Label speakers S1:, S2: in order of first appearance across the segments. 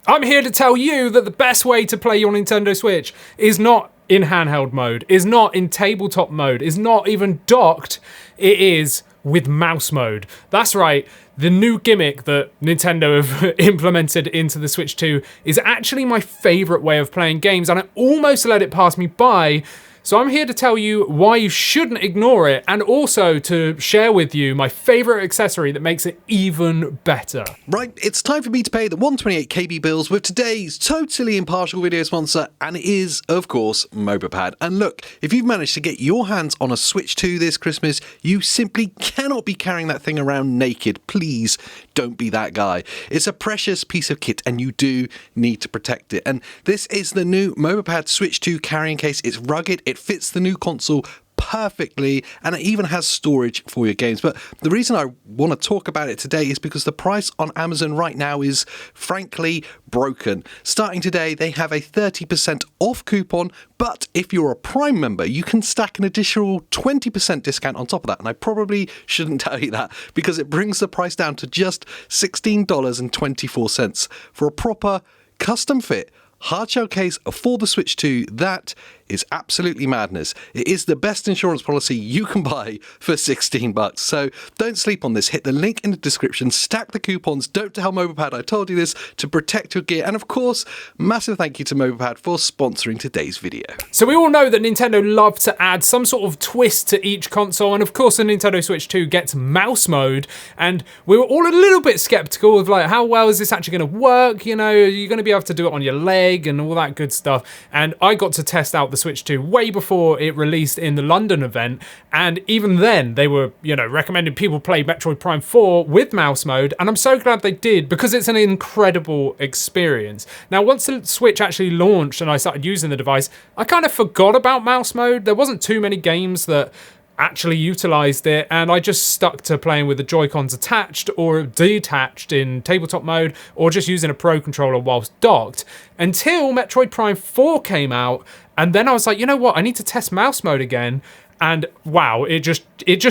S1: I'm here to tell you that the best way to play your Nintendo Switch is not in handheld mode, is not in tabletop mode, is not even docked. It is with mouse mode. That's right. The new gimmick that Nintendo have implemented into the Switch 2 is actually my favorite way of playing games, and I almost let it pass me by. So I'm here to tell you why you shouldn't ignore it, and also to share with you my favorite accessory that makes it even better.
S2: Right, it's time for me to pay the 128 KB bills with today's totally impartial video sponsor, and it is, of course, MOBAPAD. And look, if you've managed to get your hands on a Switch 2 this Christmas, you simply cannot be carrying that thing around naked. Please don't be that guy. It's a precious piece of kit, and you do need to protect it. And this is the new MOBAPAD Switch 2 carrying case. It's rugged, it fits the new console perfectly, and it even has storage for your games. But the reason I want to talk about it today is because the price on Amazon right now is frankly broken. Starting today, they have a 30% off coupon, but if you're a Prime member, you can stack an additional 20% discount on top of that. And I probably shouldn't tell you that because it brings the price down to just $16.24 for a proper custom fit hardshell case for the Switch 2. That is absolutely madness. It is the best insurance policy you can buy for $16. So don't sleep on this. Hit the link in the description, stack the coupons, don't tell MOBAPAD I told you this, to protect your gear. And of course, massive thank you to MOBAPAD for sponsoring today's video.
S1: So we all know that Nintendo love to add some sort of twist to each console, and of course the Nintendo Switch 2 gets mouse mode, and we were all a little bit skeptical of like, how well is this actually going to work? You know, you're going to be able to do it on your leg and all that good stuff. And I got to test out the Switch 2 way before it released in the London event, and even then they were, recommending people play Metroid Prime 4 with mouse mode, and I'm so glad they did because it's an incredible experience. Now, once the Switch actually launched and I started using the device, I kind of forgot about mouse mode. There wasn't too many games that actually utilized it, and I just stuck to playing with the Joy-Cons attached or detached in tabletop mode, or just using a Pro Controller whilst docked, until Metroid Prime 4 came out. And then I was like, you know what, I need to test mouse mode again. And wow, it just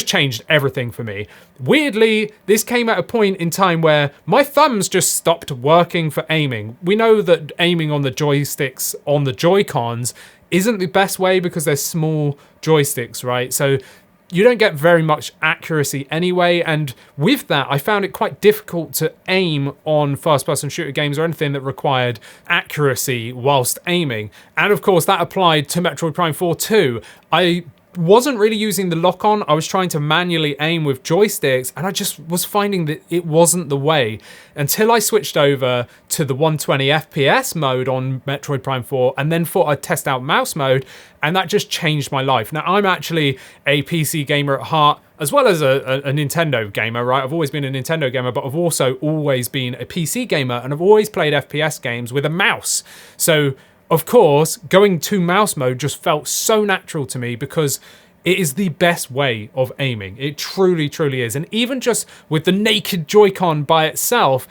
S1: changed everything for me. Weirdly, this came at a point in time where my thumbs just stopped working for aiming. We know that aiming on the joysticks on the Joy-Cons isn't the best way because they're small joysticks, right? So you don't get very much accuracy anyway, and with that, I found it quite difficult to aim on first-person shooter games or anything that required accuracy whilst aiming. And of course, that applied to Metroid Prime 4 too. I wasn't really using the lock-on. I was trying to manually aim with joysticks, and I just was finding that it wasn't the way until I switched over to the 120 FPS mode on Metroid Prime 4, and then thought I'd test out mouse mode, and that just changed my life. Now, I'm actually a PC gamer at heart, as well as a Nintendo gamer, right? I've always been a Nintendo gamer, but I've also always been a PC gamer, and I've always played FPS games with a mouse. So of course, going to mouse mode just felt so natural to me because it is the best way of aiming. It truly, truly is. And even just with the naked Joy-Con by itself,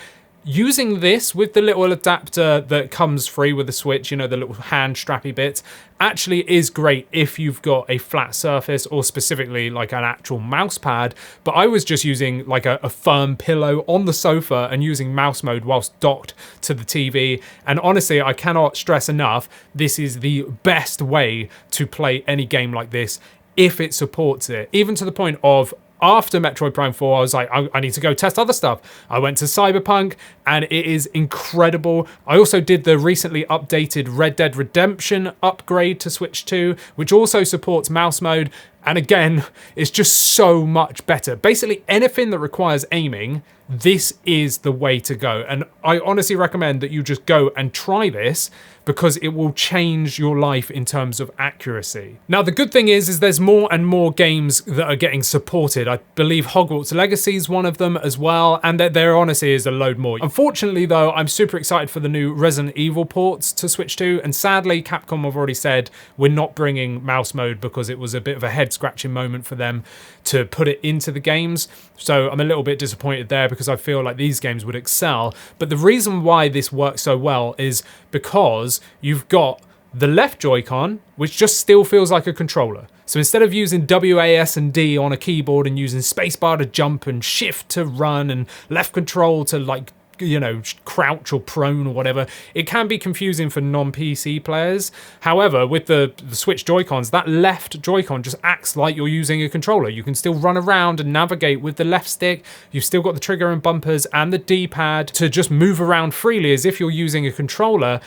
S1: using this with the little adapter that comes free with the Switch, the little hand strappy bits, actually is great if you've got a flat surface or specifically like an actual mouse pad. But I was just using like a firm pillow on the sofa and using mouse mode whilst docked to the TV. And honestly, I cannot stress enough, this is the best way to play any game like this if it supports it. Even to the point of, after Metroid Prime 4, I was like, I need to go test other stuff. I went to Cyberpunk, and it is incredible. I also did the recently updated Red Dead Redemption upgrade to Switch 2, which also supports mouse mode. And again, it's just so much better. Basically, anything that requires aiming, this is the way to go. And I honestly recommend that you just go and try this because it will change your life in terms of accuracy. Now, the good thing is there's more and more games that are getting supported. I believe Hogwarts Legacy is one of them as well, and there honestly is a load more. Unfortunately, though, I'm super excited for the new Resident Evil ports to Switch 2, and sadly, Capcom have already said we're not bringing mouse mode because it was a bit of a head-scratching moment for them to put it into the games. So I'm a little bit disappointed there because I feel like these games would excel. But the reason why this works so well is because you've got the left Joy-Con, which just still feels like a controller. So instead of using W, A, S, and D on a keyboard and using spacebar to jump and shift to run and left control to like crouch or prone or whatever, it can be confusing for non-PC players. However, with the Switch Joy-Cons, that left Joy-Con just acts like you're using a controller. You can still run around and navigate with the left stick. You've still got the trigger and bumpers and the D-pad to just move around freely as if you're using a controller.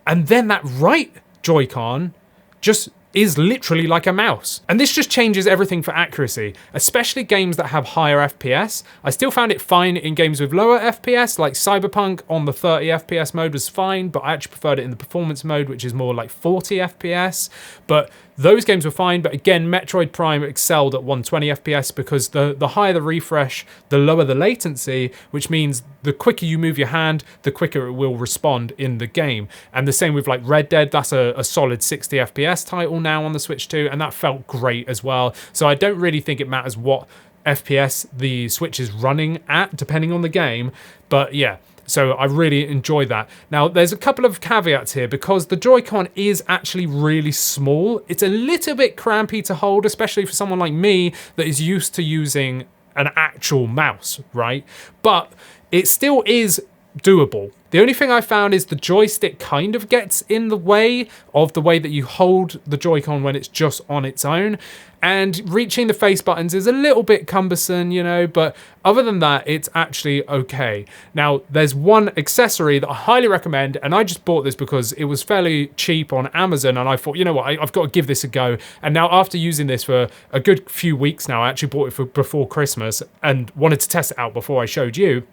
S1: And then that right Joy-Con just is literally like a mouse. And this just changes everything for accuracy, especially games that have higher FPS. I still found it fine in games with lower FPS, like Cyberpunk on the 30 FPS mode was fine, but I actually preferred it in the performance mode, which is more like 40 FPS. But those games were fine, but again, Metroid Prime excelled at 120 FPS because the higher the refresh, the lower the latency, which means the quicker you move your hand, the quicker it will respond in the game. And the same with like Red Dead, that's a solid 60 FPS title now on the Switch 2, and that felt great as well. So I don't really think it matters what FPS the Switch is running at, depending on the game. But yeah, so I really enjoy that. Now, there's a couple of caveats here because the Joy-Con is actually really small. It's a little bit crampy to hold, especially for someone like me that is used to using an actual mouse, right? But it still is doable. The only thing I found is the joystick kind of gets in the way of the way that you hold the Joy-Con when it's just on its own. And reaching the face buttons is a little bit cumbersome, but other than that, it's actually okay. Now, there's one accessory that I highly recommend, and I just bought this because it was fairly cheap on Amazon, and I thought, you know what, I've got to give this a go. And now after using this for a good few weeks now, I actually bought it for before Christmas and wanted to test it out before I showed you.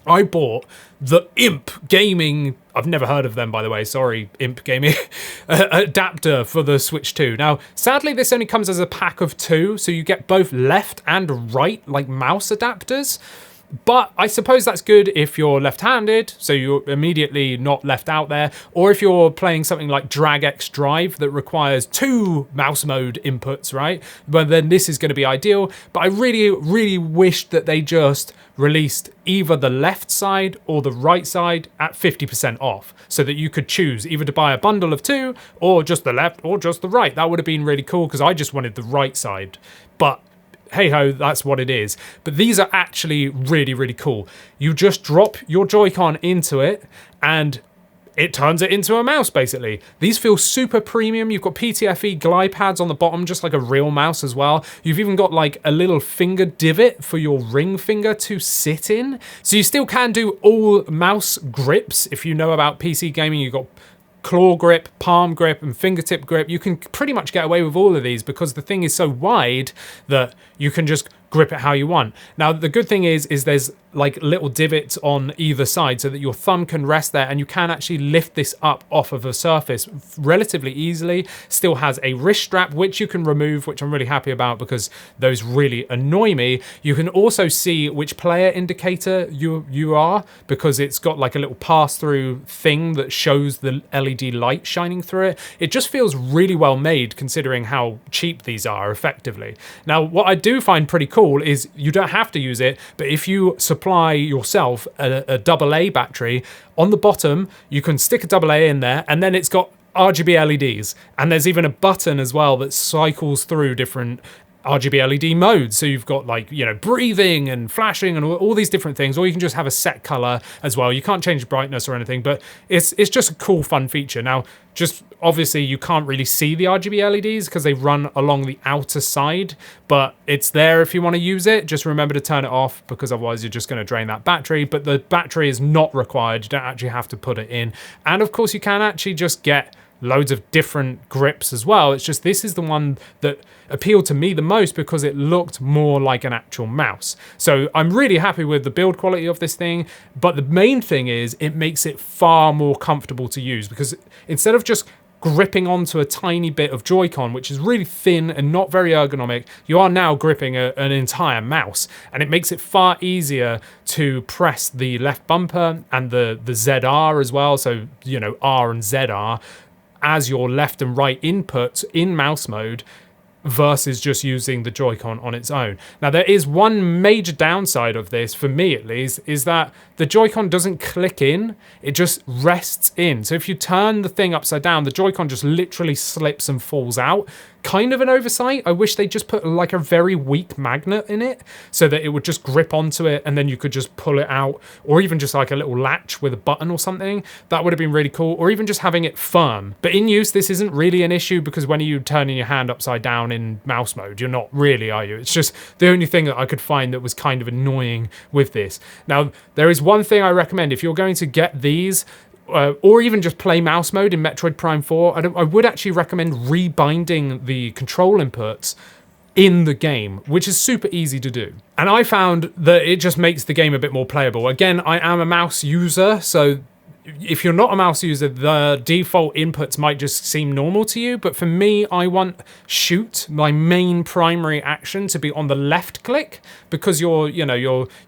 S1: I bought the Imp Gaming, I've never heard of them by the way, sorry Imp Gaming, adapter for the Switch 2. Now, sadly this only comes as a pack of 2, so you get both left and right, like mouse adapters. But I suppose that's good if you're left-handed, so you're immediately not left out there, or if you're playing something like Drag X Drive that requires 2 mouse mode inputs, right? But then this is going to be ideal. But I really, really wish that they just released either the left side or the right side at 50% off, so that you could choose either to buy a bundle of 2 or just the left or just the right. That would have been really cool because I just wanted the right side. But hey ho, that's what it is. But these are actually really, really cool. You just drop your Joy-Con into it and it turns it into a mouse, basically. These feel super premium. You've got PTFE glide pads on the bottom, just like a real mouse as well. You've even got like a little finger divot for your ring finger to sit in. So you still can do all mouse grips. If you know about PC gaming, you've got claw grip, palm grip, and fingertip grip. You can pretty much get away with all of these because the thing is so wide that you can just grip it how you want. Now, the good thing is there's like little divots on either side so that your thumb can rest there, and you can actually lift this up off of a surface relatively easily. Still has a wrist strap, which you can remove, which I'm really happy about because those really annoy me. You can also see which player indicator you are because it's got like a little pass-through thing that shows the LED light shining through it. It just feels really well made considering how cheap these are effectively. Now, what I do find pretty cool is you don't have to use it, but if you supply yourself a AA battery, on the bottom you can stick a AA in there, and then it's got RGB LEDs, and there's even a button as well that cycles through different RGB LED modes. So you've got like, breathing and flashing and all these different things, or you can just have a set color as well. You can't change brightness or anything, but it's just a cool, fun feature. Now, just obviously you can't really see the RGB LEDs because they run along the outer side, but it's there if you want to use it. Just remember to turn it off because otherwise you're just going to drain that battery. But the battery is not required. You don't actually have to put it in. And of course you can actually just get loads of different grips as well. It's just this is the one that appealed to me the most because it looked more like an actual mouse. So I'm really happy with the build quality of this thing, but the main thing is it makes it far more comfortable to use because instead of just gripping onto a tiny bit of Joy-Con, which is really thin and not very ergonomic, you are now gripping an entire mouse, and it makes it far easier to press the left bumper and the ZR as well, so R and ZR as your left and right input in mouse mode versus just using the Joy-Con on its own. Now, there is one major downside of this, for me at least, is that the Joy-Con doesn't click in, it just rests in. So if you turn the thing upside down, the Joy-Con just literally slips and falls out. kind of an oversight. I wish they just put like a very weak magnet in it so that it would just grip onto it and then you could just pull it out, or even just like a little latch with a button or something. That would have been really cool, or even just having it firm. But in use, this isn't really an issue because when you turning your hand upside down in mouse mode, you're not really, are you? It's just the only thing that I could find that was kind of annoying with this. Now, there is one thing I recommend if you're going to get these, or even just play mouse mode in Metroid Prime 4, I would actually recommend rebinding the control inputs in the game, which is super easy to do. And I found that it just makes the game a bit more playable. Again, I am a mouse user, so if you're not a mouse user, the default inputs might just seem normal to you, but for me, I want shoot, my main primary action, to be on the left click, because your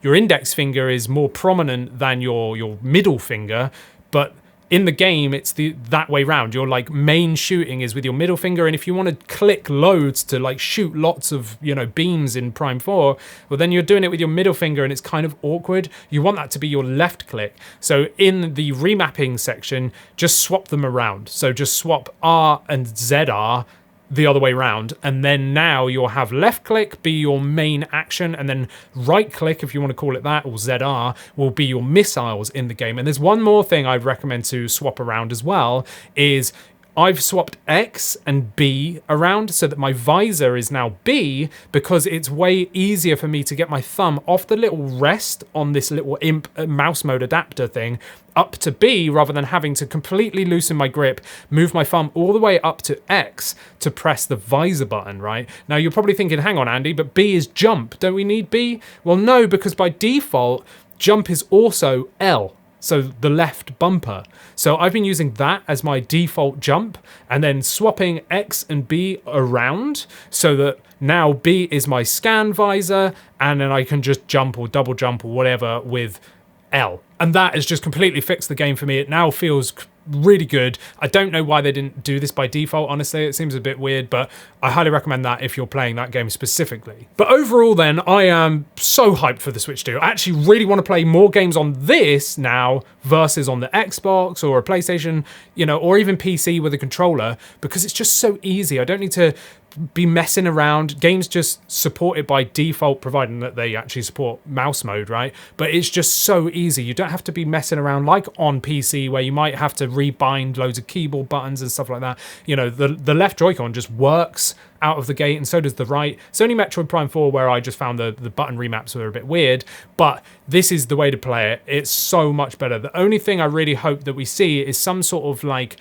S1: index finger is more prominent than your middle finger, but in the game, it's that way round. Your like main shooting is with your middle finger, and if you want to click loads to like shoot lots of beams in Prime 4, well then you're doing it with your middle finger, and it's kind of awkward. You want that to be your left click. So in the remapping section, just swap them around. So just swap R and ZR the other way round, and then now you'll have left click be your main action, and then right click, if you want to call it that, or ZR, will be your missiles in the game. And there's one more thing I'd recommend to swap around as well, is I've swapped X and B around so that my visor is now B, because it's way easier for me to get my thumb off the little rest on this little imp mouse mode adapter thing up to B, rather than having to completely loosen my grip, move my thumb all the way up to X to press the visor button, right? Now you're probably thinking, hang on Andy, but B is jump. Don't we need B? Well, no, because by default, jump is also L. So the left bumper. So I've been using that as my default jump, and then swapping X and B around so that now B is my scan visor, and then I can just jump or double jump or whatever with L. And that has just completely fixed the game for me. It now feels really good. I don't know why they didn't do this by default, honestly. It seems a bit weird, but I highly recommend that if you're playing that game specifically. But overall then, I am so hyped for the Switch 2. I actually really want to play more games on this now versus on the Xbox or a PlayStation, or even PC with a controller, because it's just so easy. I don't need to be messing around. Games just support it by default, providing that they actually support mouse mode, right? But it's just so easy. You don't have to be messing around like on PC, where you might have to rebind loads of keyboard buttons and stuff like that. The left Joy-Con just works out of the gate, and so does the right. It's only Metroid Prime 4 where I just found the button remaps were a bit weird, but this is the way to play it. It's so much better. The only thing I really hope that we see is some sort of like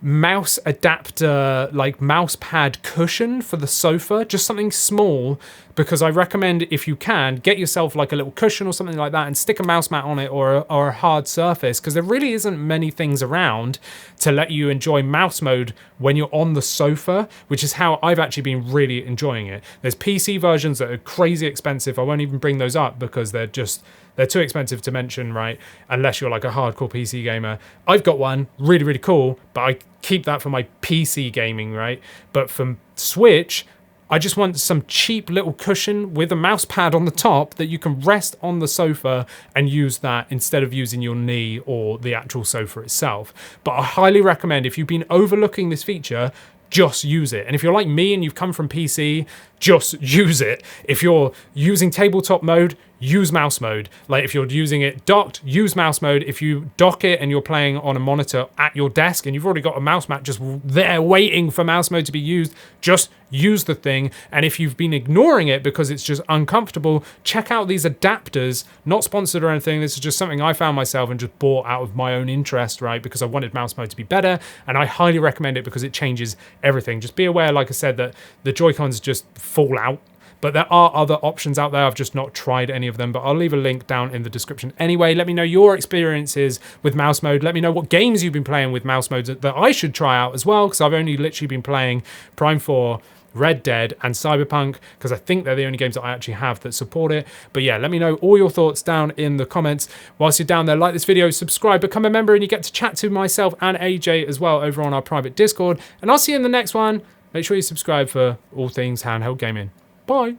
S1: mouse adapter, like mouse pad cushion for the sofa, just something small, because I recommend, if you can, get yourself like a little cushion or something like that and stick a mouse mat on it, or a hard surface, because there really isn't many things around to let you enjoy mouse mode when you're on the sofa, which is how I've actually been really enjoying it. There's PC versions that are crazy expensive. I won't even bring those up because they're too expensive to mention, right? Unless you're like a hardcore PC gamer. I've got one, really, really cool, but I keep that for my PC gaming, right? But for Switch, I just want some cheap little cushion with a mouse pad on the top that you can rest on the sofa and use that instead of using your knee or the actual sofa itself. But I highly recommend, if you've been overlooking this feature, just use it. And if you're like me and you've come from PC, just use it. If you're using tabletop mode, use mouse mode. Like if you're using it docked, use mouse mode. If you dock it and you're playing on a monitor at your desk and you've already got a mouse mat just there waiting for mouse mode to be used, just use the thing. And if you've been ignoring it because it's just uncomfortable, check out these adapters. Not sponsored or anything. This is just something I found myself and just bought out of my own interest, right? Because I wanted mouse mode to be better, and I highly recommend it because it changes everything. Just be aware, like I said, that the Joy-Cons just fall out. But there are other options out there. I've just not tried any of them, but I'll leave a link down in the description anyway. Let me know your experiences with mouse mode. Let me know what games you've been playing with mouse mode that I should try out as well, because I've only literally been playing Prime 4, Red Dead, and Cyberpunk, because I think they're the only games that I actually have that support it. But yeah, let me know all your thoughts down in the comments. Whilst you're down there, like this video, subscribe, become a member, and you get to chat to myself and AJ as well over on our private Discord. And I'll see you in the next one. Make sure you subscribe for all things handheld gaming. Bye.